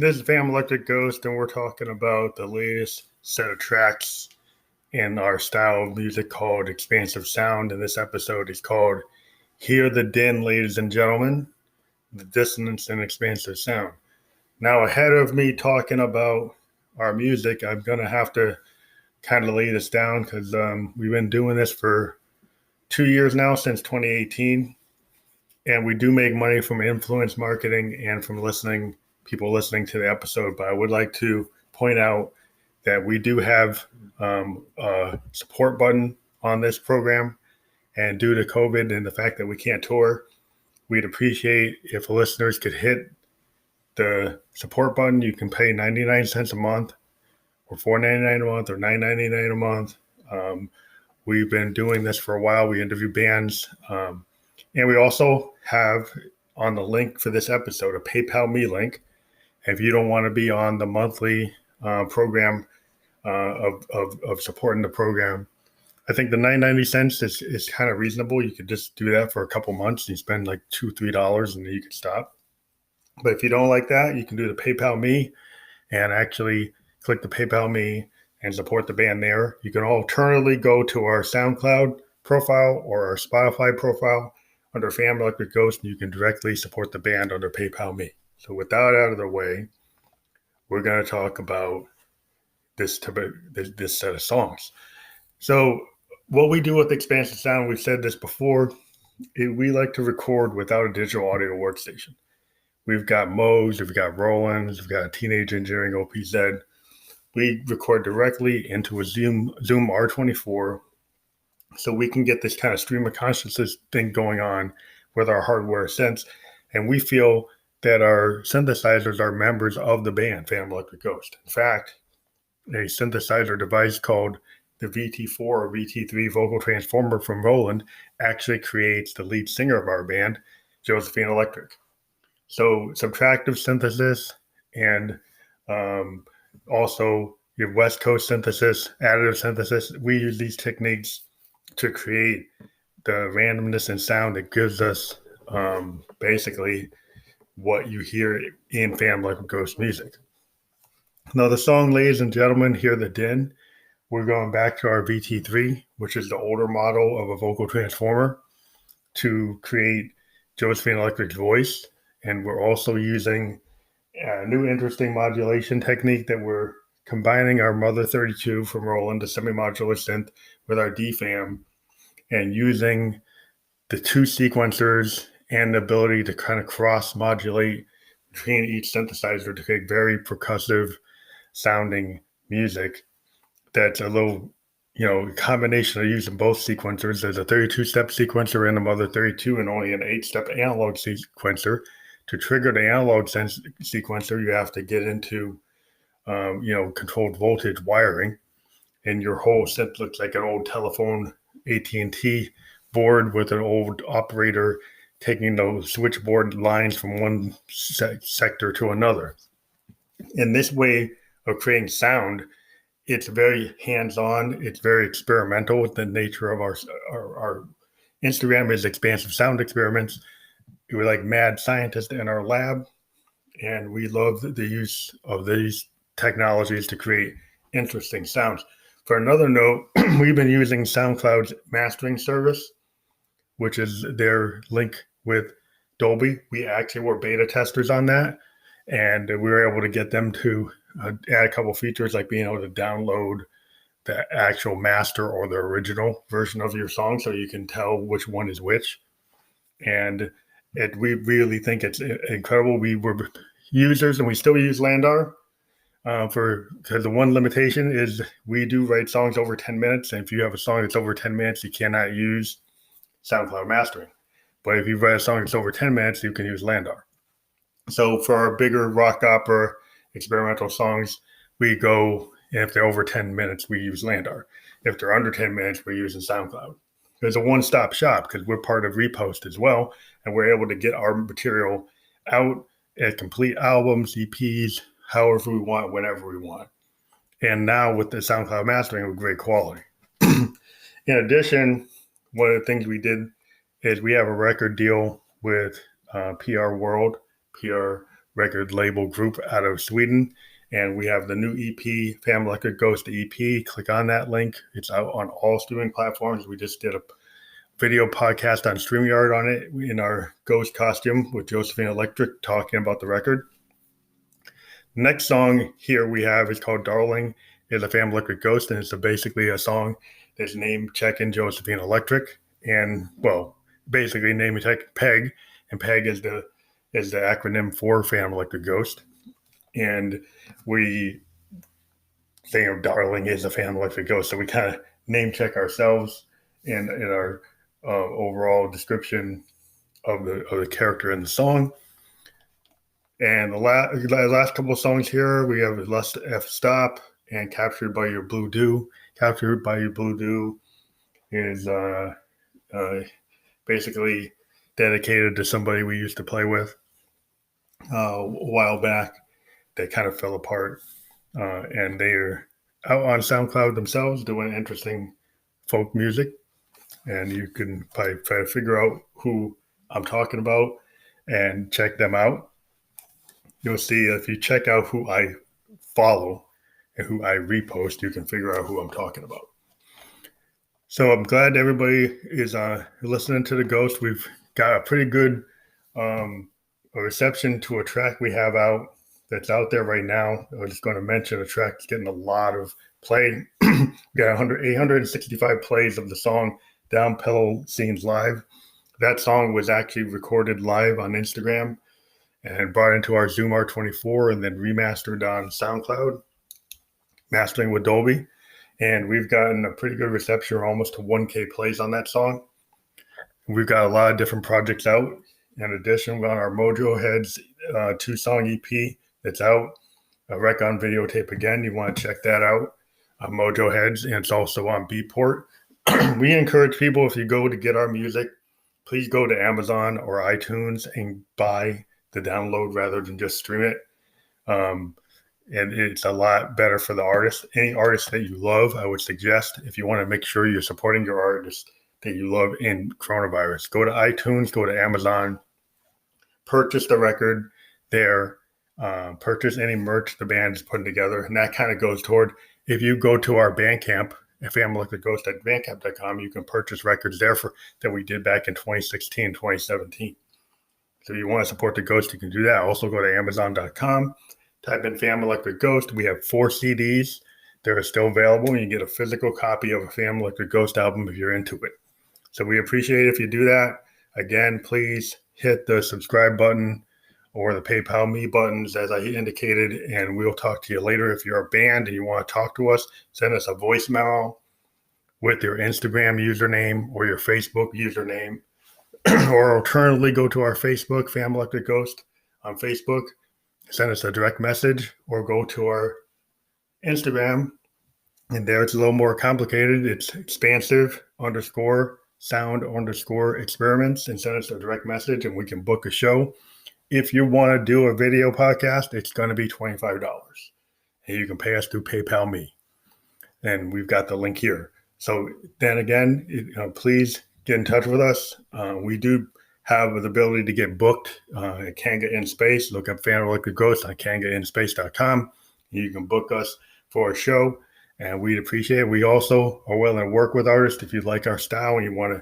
This is Fam Electric Ghost, and we're talking about the latest set of tracks in our style of music called Expansive Sound. And this episode is called Hear the Din, Ladies and Gentlemen, the Dissonance and Expansive Sound. Now, ahead of me talking about our music, I'm going to have to kind of lay this down because we've been doing this for 2 years now, since 2018. And we do make money from influence marketing and from people listening to the episode. But I would like to point out that we do have a support button on this program. And due to COVID and the fact that we can't tour, we'd appreciate if listeners could hit the support button. You can pay 99 cents a month or $4.99 a month or $9.99 a month. We've been doing this for a while. We interview bands. And we also have on the link for this episode a PayPal Me link. If you don't want to be on the monthly program of supporting the program, I think the 99 cents is kind of reasonable. You could just do that for a couple months. And you spend like $2-3 and then you could stop. But if you don't like that, you can do the PayPal Me and actually click the PayPal Me and support the band there. You can alternatively go to our Soundcloud profile or our Spotify profile under Fam Electric Ghost, and you can directly support the band under PayPal Me. So with that out of the way, we're going to talk about this set of songs. So what we do with Expansive Sound, we've said this before, we like to record without a digital audio workstation. We've got Moog, we've got Roland's, we've got Teenage Engineering OPZ. We record directly into a Zoom R24, so we can get this kind of stream of consciousness thing going on with our hardware synths. And we feel that our synthesizers are members of the band, Fam Electric Ghost. In fact, a synthesizer device called the VT4 or VT3 vocal transformer from Roland actually creates the lead singer of our band, Josephine Electric. So subtractive synthesis and also your West Coast synthesis, additive synthesis, we use these techniques to create the randomness and sound that gives us basically what you hear in Fam Electric Ghost music. Now the song, ladies and gentlemen, Hear the Din, we're going back to our VT3, which is the older model of a vocal transformer, to create Josephine Electric's voice. And we're also using a new interesting modulation technique that we're combining our Mother 32 from Roland, the semi-modular synth, with our DFAM, and using the two sequencers and the ability to kind of cross-modulate between each synthesizer to create very percussive sounding music that's a little, combination of using both sequencers. There's a 32-step sequencer in the Mother 32 and only an 8-step analog sequencer. To trigger the analog sequencer, you have to get into controlled voltage wiring, and your whole synth looks like an old telephone AT&T board with an old operator taking those switchboard lines from one sector to another. In this way of creating sound, it's very hands-on, it's very experimental. With the nature of our Instagram is Expansive Sound Experiments. We're like mad scientists in our lab, and we love the use of these technologies to create interesting sounds. For another note, we've been using SoundCloud's mastering service, which is their link with Dolby. We actually were beta testers on that, and we were able to get them to add a couple features like being able to download the actual master or the original version of your song so you can tell which one is which. And we really think it's incredible. We were users, and we still use Landar because the one limitation is we do write songs over 10 minutes. And if you have a song that's over 10 minutes, you cannot use SoundCloud mastering. But if you write a song that's over 10 minutes, you can use Landar. So for our bigger rock opera experimental songs, we go, if they're over 10 minutes, we use Landar. If they're under 10 minutes, we're using SoundCloud. There's a one-stop shop because we're part of Repost as well, and we're able to get our material out as complete albums, EPs, however we want, whenever we want. And now with the SoundCloud mastering with great quality. In addition, one of the things we did is we have a record deal with PR record label group out of Sweden. And we have the new EP, Family Electric Ghost EP. Click on that link. It's out on all streaming platforms. We just did a video podcast on StreamYard on it in our ghost costume with Josephine Electric talking about the record. Next song here we have is called Darling is a Family Electric Ghost, and it's basically a song that's named checking Josephine Electric, and well, basically name check Peg, and Peg is the acronym for Family Electric Ghost, and we say Darling is a Family Electric Ghost, so we kind of name check ourselves in our overall description of the character in the song. And the last couple of songs here, we have Lust F Stop and Captured by Your Blue Dew. Captured by Your Blue Dew is basically dedicated to somebody we used to play with a while back that kind of fell apart. And they're out on SoundCloud themselves doing interesting folk music. And you can probably try to figure out who I'm talking about and check them out. You'll see if you check out who I follow and who I repost, you can figure out who I'm talking about. So I'm glad everybody is listening to The Ghost. We've got a pretty good reception to a track we have out that's out there right now. I was just going to mention a track that's getting a lot of play. We got 865 plays of the song Down Pedal Scenes Live. That song was actually recorded live on Instagram and brought into our Zoom R24 and then remastered on SoundCloud, mastering with Dolby. And we've gotten a pretty good reception, almost to 1K plays on that song. We've got a lot of different projects out. In addition, we're on our Mojo Heads 2-song EP that's out, a rec on videotape again. You want to check that out on Mojo Heads, and it's also on Beatport. We encourage people, if you go to get our music, please go to Amazon or iTunes and buy the download rather than just stream it. And it's a lot better for the artist. Any artist that you love, I would suggest, if you want to make sure you're supporting your artist that you love in coronavirus, go to iTunes, go to Amazon, purchase the record there, purchase any merch the band is putting together. And that kind of goes toward, if you go to our Bandcamp, FamilyElectricGhost@bandcamp.com, you can purchase records there that we did back in 2016, 2017. So if you want to support the Ghost, you can do that. Also go to Amazon.com, type in Family Electric Ghost. We have 4 CDs. They're still available. You can get a physical copy of a Family Electric Ghost album if you're into it. So we appreciate it if you do that. Again, please hit the subscribe button or the PayPal Me buttons as I indicated, and we'll talk to you later. If you're a band and you want to talk to us, send us a voice memo with your Instagram username or your Facebook username. Or alternatively, go to our Facebook, Family Electric Ghost on Facebook, send us a direct message, or go to our Instagram, and there it's a little more complicated. It's expansive_sound_experiments, and send us a direct message, and we can book a show. If you want to do a video podcast, it's going to be $25, and you can pay us through PayPal Me, and we've got the link here. So then again, please get in touch with us. We do have the ability to get booked at Kanga in Space. Look up Family Electric Ghost on KangaInSpace.com. You can book us for a show, and we'd appreciate it. We also are willing to work with artists. If you like our style and you want to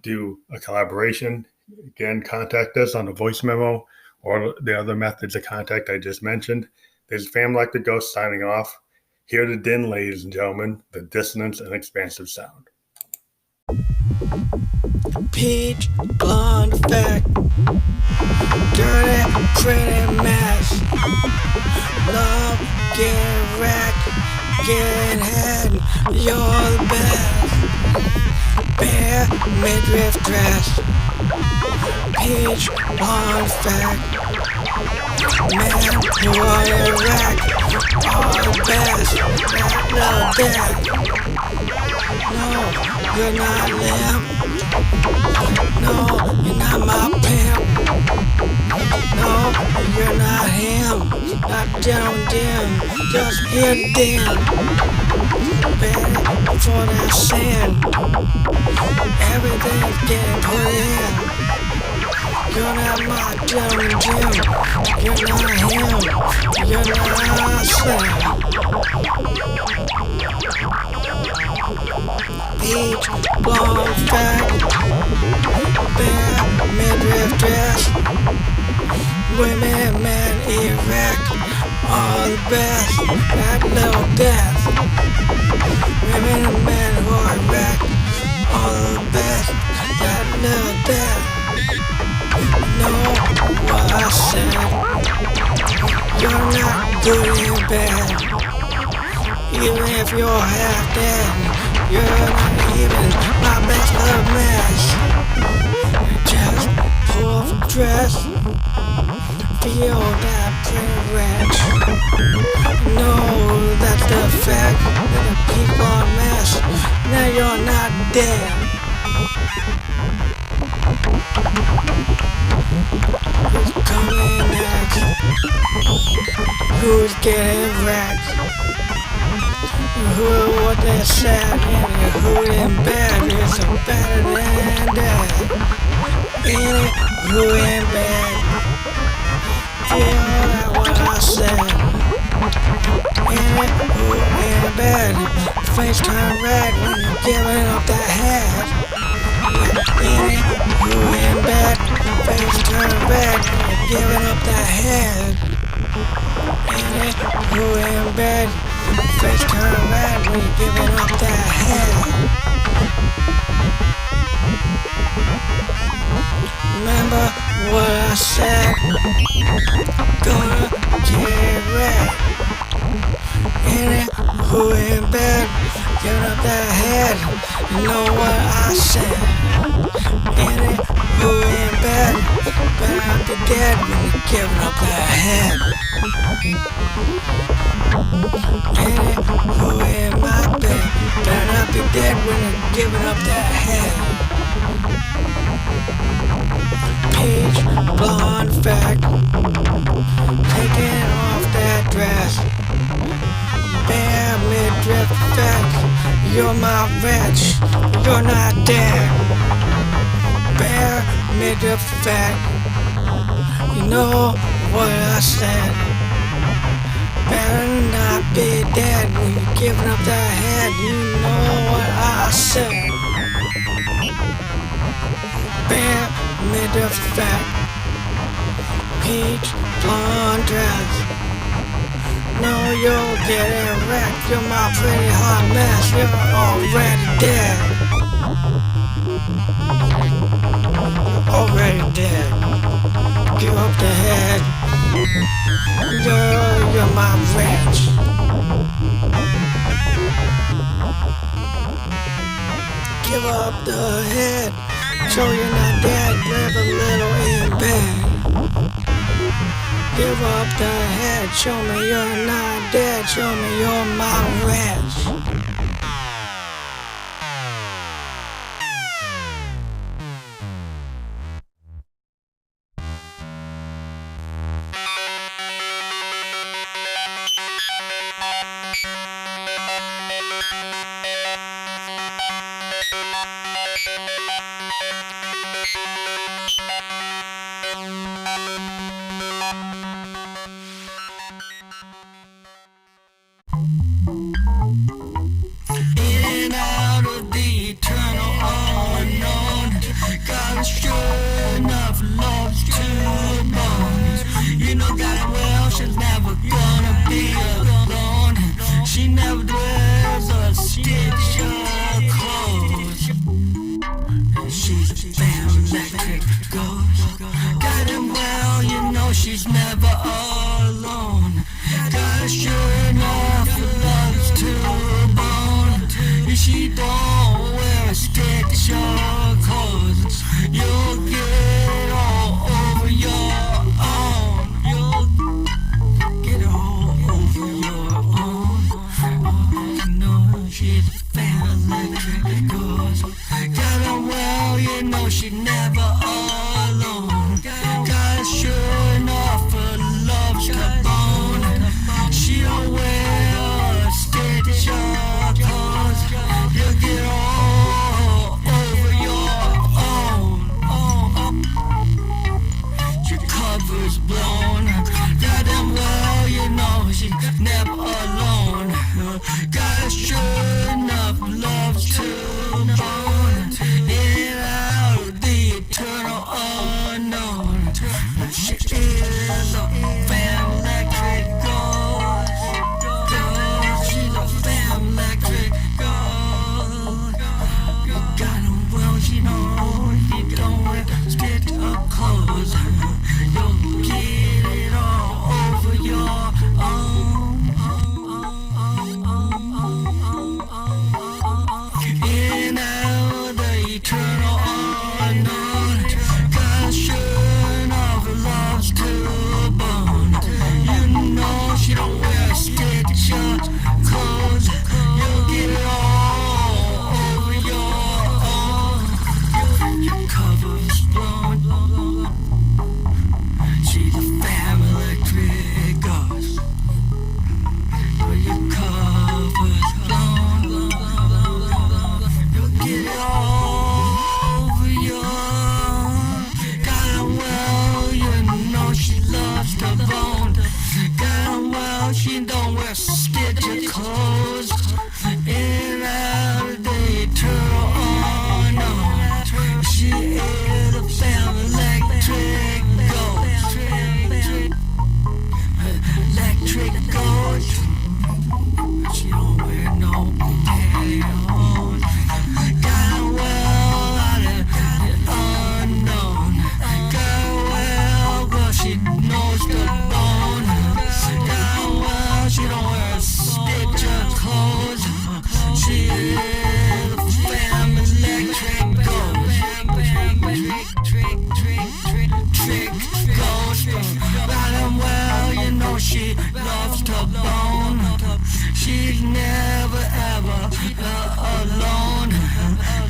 do a collaboration, again, contact us on the voice memo or the other methods of contact I just mentioned. This is Family Electric Ghost signing off. Hear the din, ladies and gentlemen, the dissonance and expansive sound. Peach, blonde effect, dirty, pretty mess. Love, get wrecked, get head, you're the best. Bare midriff dress, peach, blonde effect. Man, you are a wreck, all the best, no death. No, you're not limp. No, you're not my pimp. No, you're not him. Not down dim, just hit dim. Bad for that sin. Everything's getting put in. You're not my gentleman Jim. You're not him. You're not Slim. Peach, blonde, fat, bare, midriff dress. Women, men, erect, all the best. That little death. Women and men who are erect, all the best. That little death. Know what I said. You're not good and bad. Even if you're half dead, you're not even my best of mess. Just pull off a dress, feel that privilege. Know that's the fact that the people are a mess. Now you're not dead. Who's coming next? Who's getting wrecked? Who what they said and who in bed is so better than dead. Any who in bed feel that what I said. Any who in bed face turn red when you're giving up that head. Any who in bed face turn red when you're giving up that head. Any who in bed face turn red when you're giving up that head. Remember what I said? Gonna get red. Any who in bed giving up that head. You know what I said? Any who in bed better not be dead when you're giving up that head. Any who in my bed better not be dead when you're giving up that head. Peach, blonde, fat, taking off that dress. Bare midriff fat, you're my wretch, you're not dead. Bare midriff fat, you know what I said. Better not be dead when you're giving up that head, you know what I said. Bare midriff fat, peach blonde dress. No, you're getting wrecked. You're my pretty hot mess. You're already dead. Already dead. Give up the head. You're my wretch. Give up the head. Show you're not dead. Live a little in bed. Give up the head, show me you're not dead, show me you're my wretch. electric ghost. She don't wear no pantyhose. Got a well out of the unknown. Got a well, girl, she knows the bone. Got a well, she don't wear a stitch of clothes. She is a fam electric ghost. Trick ghost. Got a well, you know she loves to bone. She's never ever alone.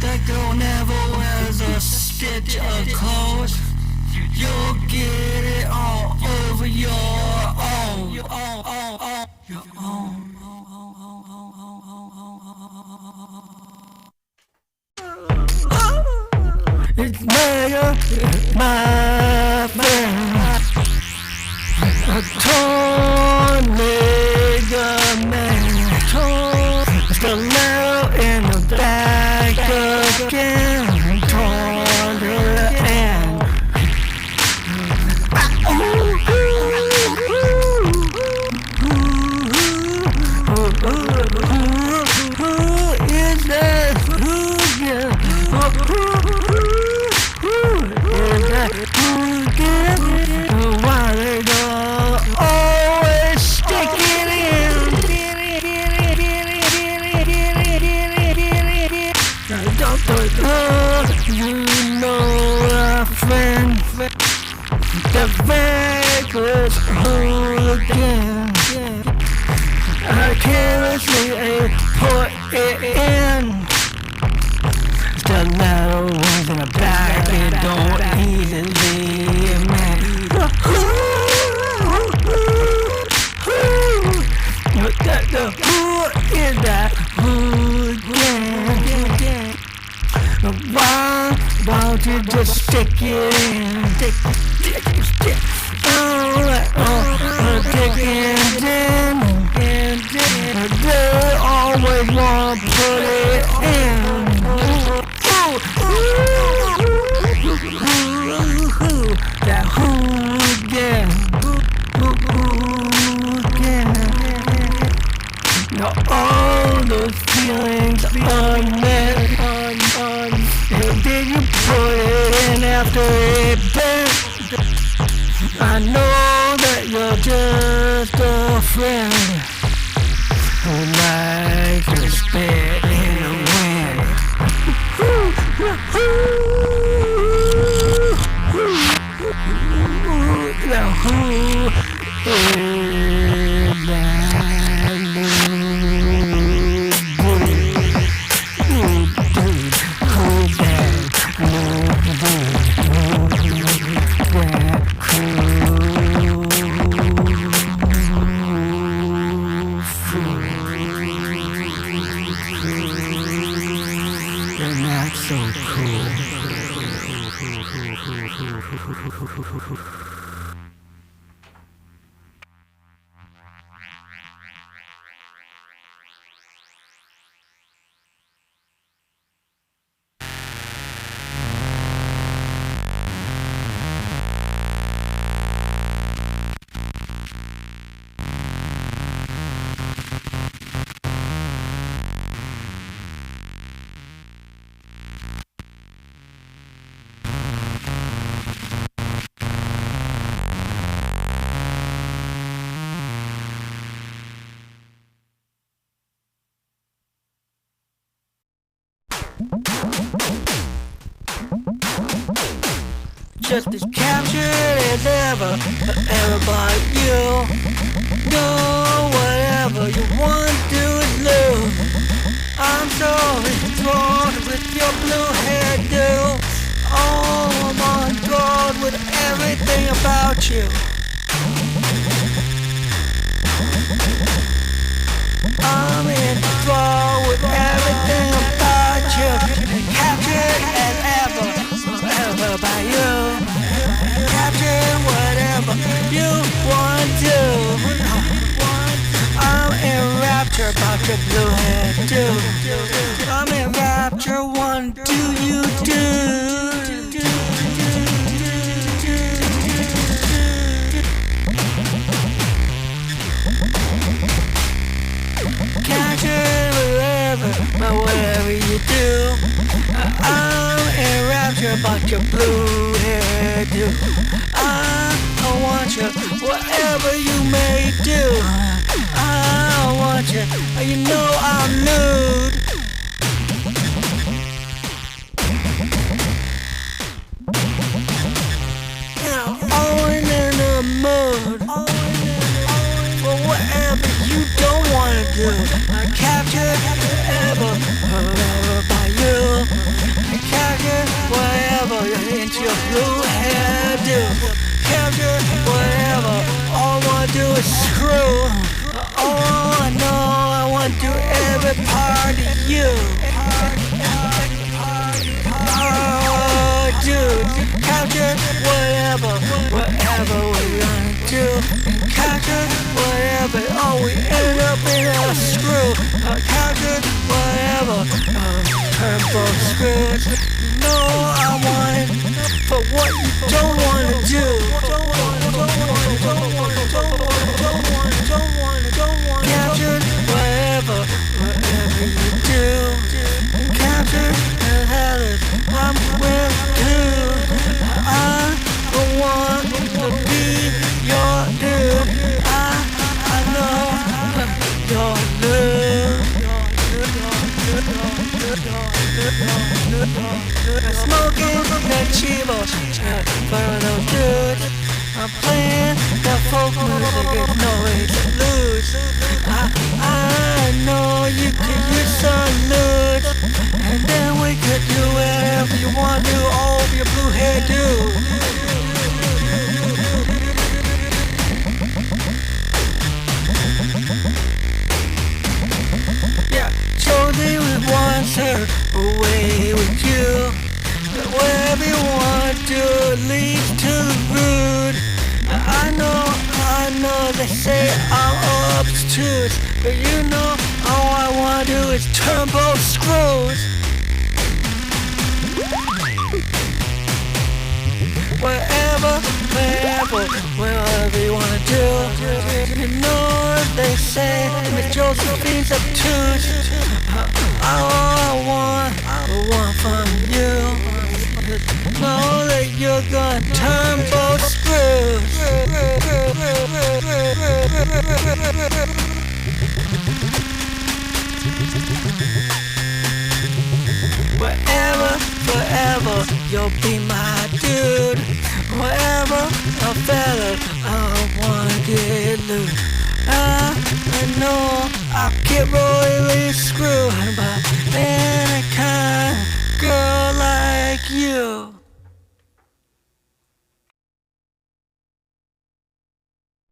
That girl never wears a stitch of clothes. You'll get it all over your own. Your own. It's my friend. A torn ligament, stiletto in the back again, torn to the end. Who is that? Who is that? Why they go? Always stick it in. You know our friend, the reckless hooligan. I carelessly put it in. Stiletto ones in the back, it don't easily man. Who is that hooligan? Why don't you just stick it in? Stick. Stick it in. They always wanna put it in. That hooligan. Now all those feelings unmet. Did you put it in after it bent? I know that you're just a friend who likes to spit in the wind. Now who is that just as captured as ever by you. Do whatever you want to do. I'm so enthralled with your blue hairdo. Oh my God, with everything about you. I'm enthralled with everything about you. Captured as ever by you. Captured whatever you want to. I'm in rapture about your blue hair too. I'm in rapture, what do you do? whatever you do. I'm enraptured about your blue hairdo. I want you, whatever you may do. I want you, you know I'm nude. Yeah, always in the mood for whatever you don't wanna do. I capture whatever by you. I capture whatever into your blue hairdo. Capture whatever. All I wanna do is screw. All I know, I wanna do every part of you. Oh, dude, capture whatever we're gonna do. Capture whatever. Oh, we end up in a screw. Capture whatever. Turbo screws. You know I want it, but what you don't wanna do. Capture whatever you do. Capture the hell is I'm with you. I want to be your dude. I know you're nude. Smoking the chivos for those dudes. I'm playing the folk music, there's no way to lose. I know you could use some nudes, and then we could do whatever you want to do, all of your blue hairdo. Yeah, Josie was once her away with you. But whatever you want to do leads to the rude. I know they say I'm obtuse, but you know all I want to do is turn both screws. Whatever you want to do. You know they say Miss Josephine's obtuse. All I want from you. Know that you're gonna turn both screws. Forever, you'll be my dude. Whatever, a fella, I wanna get loose. I know I'll get